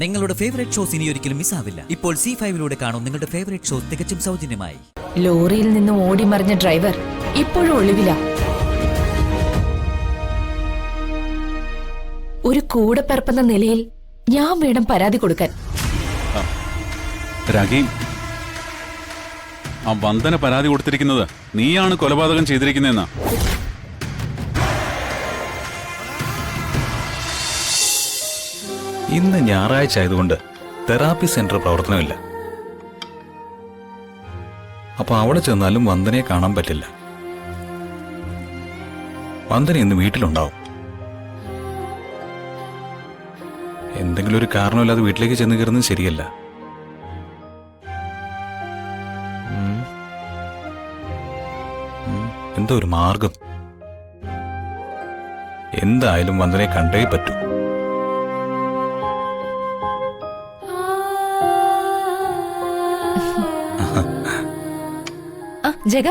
നിങ്ങളുടെ favourite shows ഇനി ഒരിക്കലും മിസ്സാവില്ല. ഇപ്പോൾ C5 കാണും നിങ്ങളുടെ ഫേവറേറ്റ് ഷോസ് തികച്ചും സൗജന്യമായി. ലോറിയിൽ നിന്ന് ഓടി മറിഞ്ഞ ഡ്രൈവർ ഇപ്പോഴും ഒളിവില. ഒരു കൂടെപ്പിറപ്പെന്ന നിലയിൽ ഞാൻ വേണം പരാതി കൊടുക്കാൻ. രാഗി, ആ വന്ദന പരാതി കൊടുത്തിരിക്കുന്നത് നീയാണ് കൊലപാതകം ചെയ്തിരിക്കുന്നതെന്നാ. ഇന്ന് ഞായറാഴ്ച ആയതുകൊണ്ട് തെറാപ്പി സെന്റർ പ്രവർത്തനമില്ല. അപ്പൊ അവിടെ ചെന്നാലും വന്ദനയെ കാണാൻ പറ്റില്ല. വന്ദന ഇന്ന് വീട്ടിലുണ്ടാവും. എന്തെങ്കിലും ഒരു കാരണമില്ലാതെ വീട്ടിലേക്ക് ചെന്ന് കയറുന്നത് ശരിയല്ല. എന്തോ ഒരു മാർഗം. എന്തായാലും വന്ദനയെ കണ്ടേ പറ്റൂ. ജഗ,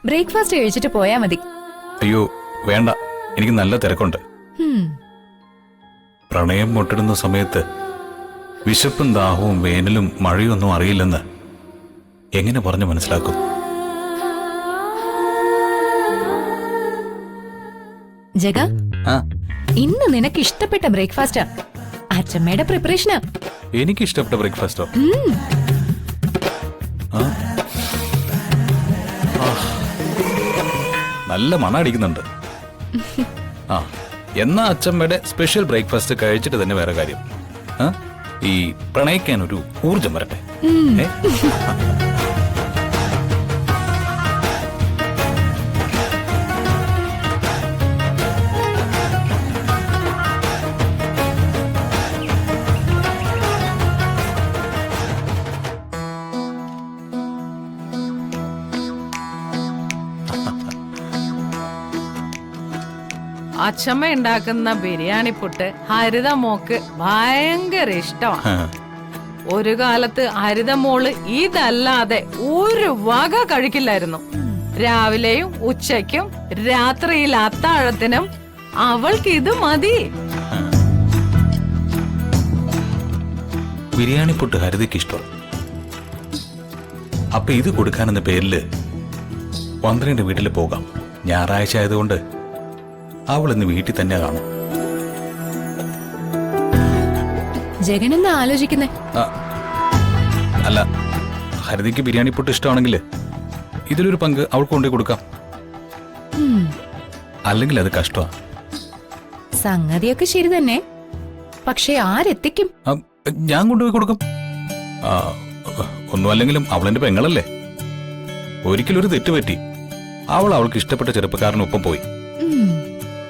ബ്രേക്ക്ഫാസ്റ്റ് കഴിച്ചിട്ട് പോയാ മതി. അയ്യോ വേണ്ട, എനിക്ക് നല്ല തിരക്കുണ്ട്. പ്രണയം മുട്ടിടുന്ന സമയത്ത് വിശപ്പും ദാഹവും വേനലും മഴയൊന്നും അറിയില്ലെന്ന് എങ്ങനെ പറഞ്ഞു മനസ്സിലാക്കും? ജഗ, ഇന്ന് നിനക്ക് ഇഷ്ടപ്പെട്ട ബ്രേക്ക്ഫാസ്റ്റാ. അച്ഛമ്മയുടെ പ്രിപ്പറേഷനാ. എനിക്ക് ഇഷ്ടപ്പെട്ട ബ്രേക്ക്ഫാസ്റ്റോ? നല്ല മണം അടിക്കുന്നുണ്ട്. എന്നാ അച്ഛമ്മയുടെ സ്പെഷ്യൽ ബ്രേക്ക്ഫാസ്റ്റ് കഴിച്ചിട്ട് തന്നെ വേറെ കാര്യം. ഈ പ്രണയിക്കാൻ ഒരു ഊർജം വരട്ടെ. അച്ഛമ്മ ഉണ്ടാക്കുന്ന ബിരിയാണി പുട്ട് ഹരിത മോക്ക് ഭയങ്കര ഇഷ്ടമാണ്. ഒരു കാലത്ത് ഹരിത മോള് ഇതല്ലാതെ ഒരു വക കഴിക്കില്ലായിരുന്നു. രാവിലെയും ഉച്ചയ്ക്കും രാത്രിയിൽ അത്താഴത്തിനും അവൾക്ക് ഇത് മതി. ബിരിയാണി പുട്ട് ഹരിതയ്ക്ക് ഇഷ്ടം. അപ്പൊ ഇത് കൊടുക്കാനെന്ന പേരില് വന്ദനയുടെ വീട്ടിൽ പോകാം. ഞായറാഴ്ച ആയതുകൊണ്ട് അവൾ ഇന്ന് വീട്ടിൽ തന്നെ കാണും. ജഗനെന്നാ ആലോചിക്കുന്നേ? അല്ല, ഹരിതയ്ക്ക് ബിരിയാണി പുട്ട് ഇഷ്ടമാണെങ്കിൽ ഇതിലൊരു പങ്ക് അവൾക്ക് കൊണ്ടുപോയി കൊടുക്കാം. അല്ലെങ്കിൽ അത് കഷ്ടമാണ്. സംഗതിയൊക്കെ ശരി തന്നെ, പക്ഷെ ആരെത്തിക്കും? ഞാൻ കൊണ്ടുപോയി കൊടുക്കും. ഒന്നും അല്ലെങ്കിലും അവളെന്റെ പെങ്ങളല്ലേ. ഒരിക്കലൊരു തെറ്റുപറ്റി. അവൾക്ക് ഇഷ്ടപ്പെട്ട ചെറുപ്പക്കാരനൊപ്പം പോയി.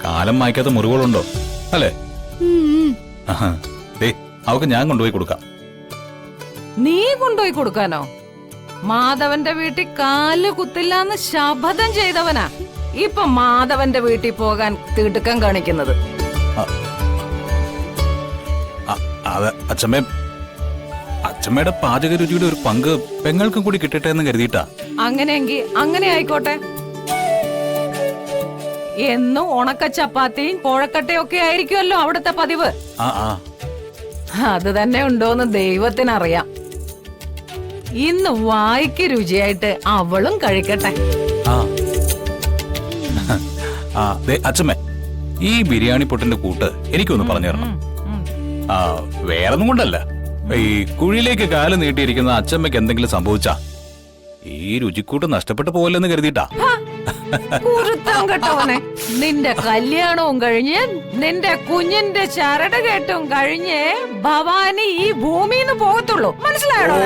കാലം മായ്ക്കാത്ത മുറിവുകളുണ്ടോ അല്ലേ? അവൾക്ക് ഞാൻ കൊണ്ടുപോയി കൊടുക്കാം. നീ കൊണ്ടുപോയി കൊടുക്കാനോ? മാധവന്റെ വീട്ടിൽ കാല് കുത്തില്ലാന്ന് ശപഥം ചെയ്തവനാ ഇപ്പൊ മാധവന്റെ വീട്ടിൽ പോകാൻ തിടുക്കം കാണിക്കുന്നത്. അത് അച്ഛമ്മയുടെ പാചക രുചിയുടെ ഒരു പങ്ക് പെങ്ങൾക്കും കൂടി കിട്ടട്ടെ എന്ന് കരുതിയിട്ടാ. അങ്ങനെയെങ്കിൽ അങ്ങനെ ആയിക്കോട്ടെ. എന്നും ഉണക്ക ചപ്പാത്തിയും കോഴക്കട്ടയൊക്കെ ആയിരിക്കുമല്ലോ അവിടുത്തെ പതിവ്. അത് തന്നെ ഉണ്ടോന്ന് ദൈവത്തിനറിയാം. ഇന്ന് വായിക്ക് രുചിയായിട്ട് അവളും കഴിക്കട്ടെ. അച്ഛമ്മ, ഈ ബിരിയാണി പൊട്ടിന്റെ കൂട്ട് എനിക്കൊന്ന് പറഞ്ഞു തരണം. വേറൊന്നും കൊണ്ടല്ല, ഈ കുഴിയിലേക്ക് കാല് നീട്ടിയിരിക്കുന്ന അച്ഛമ്മയ്ക്ക് എന്തെങ്കിലും സംഭവിച്ചാ ഈ രുചിക്കൂട്ട് നഷ്ടപ്പെട്ടു പോകല്ലെന്ന് കരുതിയിട്ടാ. നിന്റെ കല്യാണവും കഴിഞ്ഞ് നിന്റെ കുഞ്ഞിന്റെ ചരട് കെട്ടും കഴിഞ്ഞ് ഭവാനി ഈ ഭൂമിന്ന് പോകത്തുള്ളൂ. മനസ്സിലായോ?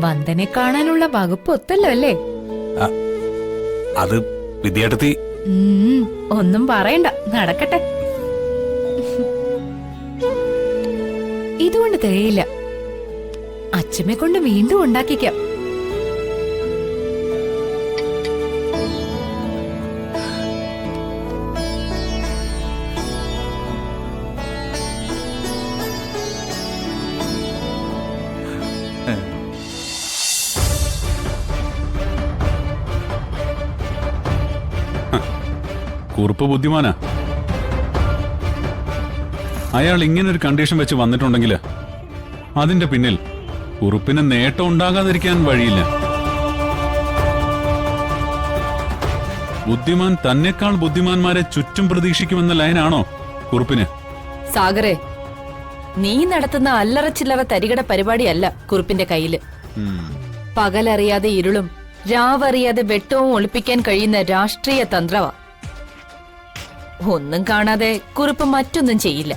വന്ദനെ കാണാനുള്ള വകുപ്പ് ഒത്തല്ലോ അല്ലേ? അത് വിദ്യാർത്ഥി ഒന്നും പറയണ്ട, നടക്കട്ടെ. ഇതുകൊണ്ട് തികയില്ല. അച്ഛമ്മെ കൊണ്ട് വീണ്ടും ഉണ്ടാക്കിക്കാം. കുറുപ്പ് ബുദ്ധിമാനാ. അയാൾ ഇങ്ങനൊരു കണ്ടീഷൻ വെച്ച് വന്നിട്ടുണ്ടെങ്കിൽ അതിന്റെ പിന്നിൽ കുറുപ്പിന് നേട്ടം ഉണ്ടാകാതിരിക്കാൻ വഴിയില്ല. ബുദ്ധിമാൻ തന്നെക്കാൾ ബുദ്ധിമാന്മാരെ ചുറ്റും പ്രതീക്ഷിക്കുമെന്ന ലൈനാണോ കുറുപ്പിന്? സാഗറെ, നീ നടത്തുന്ന അല്ലറ ചില്ലറ തരികട പരിപാടിയല്ല കുറുപ്പിന്റെ കയ്യില്. പകലറിയാതെ ഇരുളും രാവറിയാതെ വെട്ടവും ഒളിപ്പിക്കാൻ കഴിയുന്ന രാഷ്ട്രീയ തന്ത്രവാ. ഒന്നും കാണാതെ കുറുപ്പ് മറ്റൊന്നും ചെയ്യില്ല.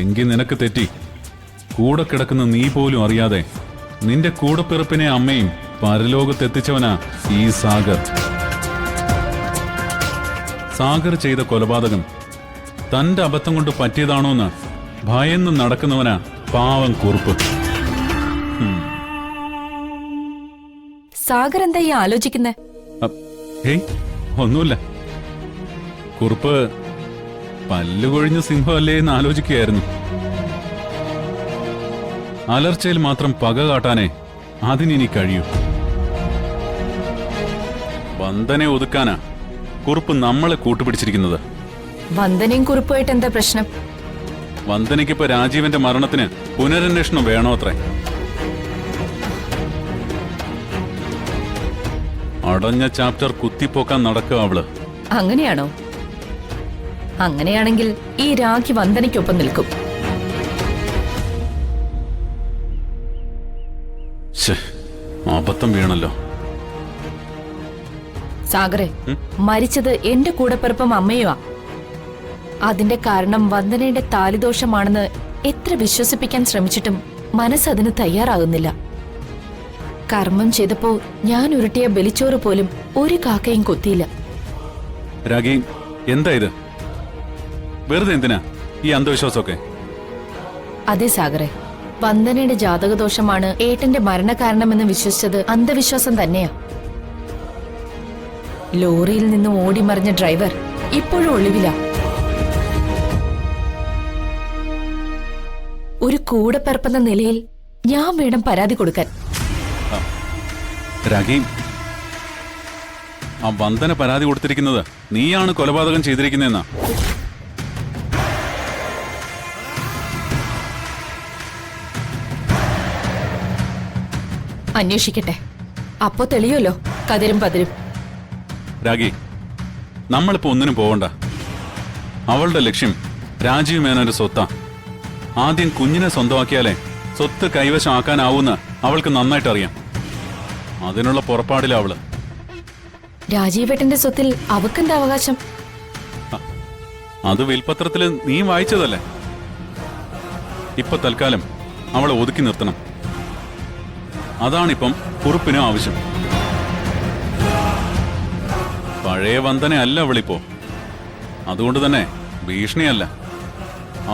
എങ്കിൽ നിനക്ക് തെറ്റി. കൂടെ കിടക്കുന്ന നീ പോലും അറിയാതെ നിന്റെ കൂടപ്പിറപ്പിനെ അമ്മയും പരലോകത്തെത്തിച്ചവനാ ഈ സാഗർ. സാഗർ ചെയ്ത കൊലപാതകം തന്റെ അബദ്ധം കൊണ്ട് പറ്റിയതാണോന്ന് ഭയന്ന് നടക്കുന്നവനാ പാവം കുറുപ്പ്. സാഗർ എന്താ ഈ ആലോചിക്കുന്നേ? ഹേയ്, ഒന്നുമില്ല. കുറുപ്പ് പല്ലുകൊഴിഞ്ഞ സിംഹമല്ലേ എന്ന് ആലോചിക്കുകയായിരുന്നു. അലർച്ചയിൽ മാത്രം പക കാട്ടാനേ അതിനി കഴിയൂ. വന്ദനെ ഒതുക്കാനാ കുറുപ്പ് നമ്മളെ കൂട്ടുപിടിച്ചിരിക്കുന്നത്. വന്ദനയും കുറുപ്പുമായിട്ട് എന്താ പ്രശ്നം? വന്ദനയ്ക്കിപ്പോ രാജീവന്റെ മരണത്തിന് പുനരന്വേഷണം വേണോ അത്രേ. അടഞ്ഞ ചാപ്റ്റർ കുത്തിപ്പോക്കാൻ നടക്കുക അവള്. അങ്ങനെയാണോ? അങ്ങനെയാണെങ്കിൽ ഈ രാഖി വന്ദനയ്ക്കൊപ്പം നിൽക്കും. അബദ്ധം വീണല്ലോ. സാഗറെ, മരിച്ചത് എന്റെ കൂടപ്പിറപ്പും അമ്മയുമാ. അതിന്റെ കാരണം വന്ദനയുടെ താലിദോഷമാണെന്ന് എത്ര വിശ്വസിപ്പിക്കാൻ ശ്രമിച്ചിട്ടും മനസ്സതിന് തയ്യാറാകുന്നില്ല. കർമ്മം ചെയ്തപ്പോ ഞാൻ ഉരുട്ടിയ ബലിച്ചോറ് പോലും ഒരു കാക്കയും കൊത്തിയില്ല. രാഗി, എന്താ ഇത്? വെറുതെ എന്തിനാ ഈ അന്ധവിശ്വാസമൊക്കെ? അതെ സാഗറെ, വന്ദനയുടെ ജാതകദോഷമാണ് ഏട്ടന്റെ മരണകാരണമെന്ന് വിശ്വസിച്ചത് അന്ധവിശ്വാസം തന്നെയാ. ലോറിയിൽ നിന്നും ഓടിമറിഞ്ഞ ഡ്രൈവർ ഇപ്പോഴും ഒളിവില. ഒരു കൂടപ്പിറപ്പെന്ന നിലയിൽ ഞാൻ വേണം പരാതി കൊടുക്കാൻ. രാഗി, ആ വന്ദന പരാതി കൊടുത്തിരിക്കുന്നത് നീയാണ് കൊലപാതകം ചെയ്തിരിക്കുന്നതെന്നാ. അന്വേഷിക്കട്ടെ, അപ്പോ തെളിയുമല്ലോ കതിരും പതിരും. രാഗി, നമ്മളിപ്പോ ഒന്നിനും പോവണ്ട. അവളുടെ ലക്ഷ്യം രാജീവ് മേനോന്റെ സ്വത്താ. ആദ്യം കുഞ്ഞിനെ സ്വന്തമാക്കിയാലേ സ്വത്ത് കൈവശമാക്കാനാവൂന്ന് അവൾക്ക് നന്നായിട്ട് അറിയാം. അതിനുള്ള പുറപ്പാടിലാ അവള്. രാജീവേട്ടന്റെ സ്വത്തിൽ അവക്കെന്താ അവകാശം? അത് വിൽപത്രത്തില് നീ വായിച്ചതല്ലേ. ഇപ്പൊ തൽക്കാലം അവളെ ഒതുക്കി നിർത്തണം. അതാണിപ്പം കുറുപ്പിനും ആവശ്യം. പഴയ വന്ദനയല്ല അവളിപ്പോ. അതുകൊണ്ട് തന്നെ ഭീഷണിയല്ല,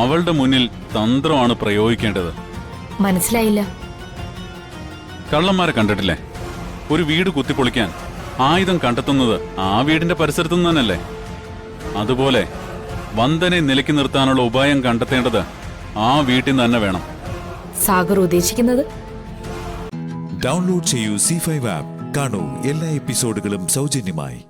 അവളുടെ മുന്നിൽ തന്ത്രമാണ് പ്രയോഗിക്കേണ്ടത്. മനസ്സിലായില്ല. കള്ളന്മാരെ കണ്ടിട്ടില്ലേ? ഒരു വീട് കുത്തിപ്പൊളിക്കാൻ ആയുധം കണ്ടെത്തുന്നത് ആ വീടിന്റെ പരിസരത്തു നിന്ന് തന്നെയല്ലേ? അതുപോലെ വന്ദനെ നിലയ്ക്ക് നിർത്താനുള്ള ഉപായം കണ്ടെത്തേണ്ടത് ആ വീട്ടിൽ നിന്ന് തന്നെ വേണം. സാഗർ ഉദ്ദേശിക്കുന്നത്? ഡൗൺലോഡ് ചെയ്യൂ C5 ആപ്പ്. കാണൂ എല്ലാ എപ്പിസോഡുകളും സൗജന്യമായി.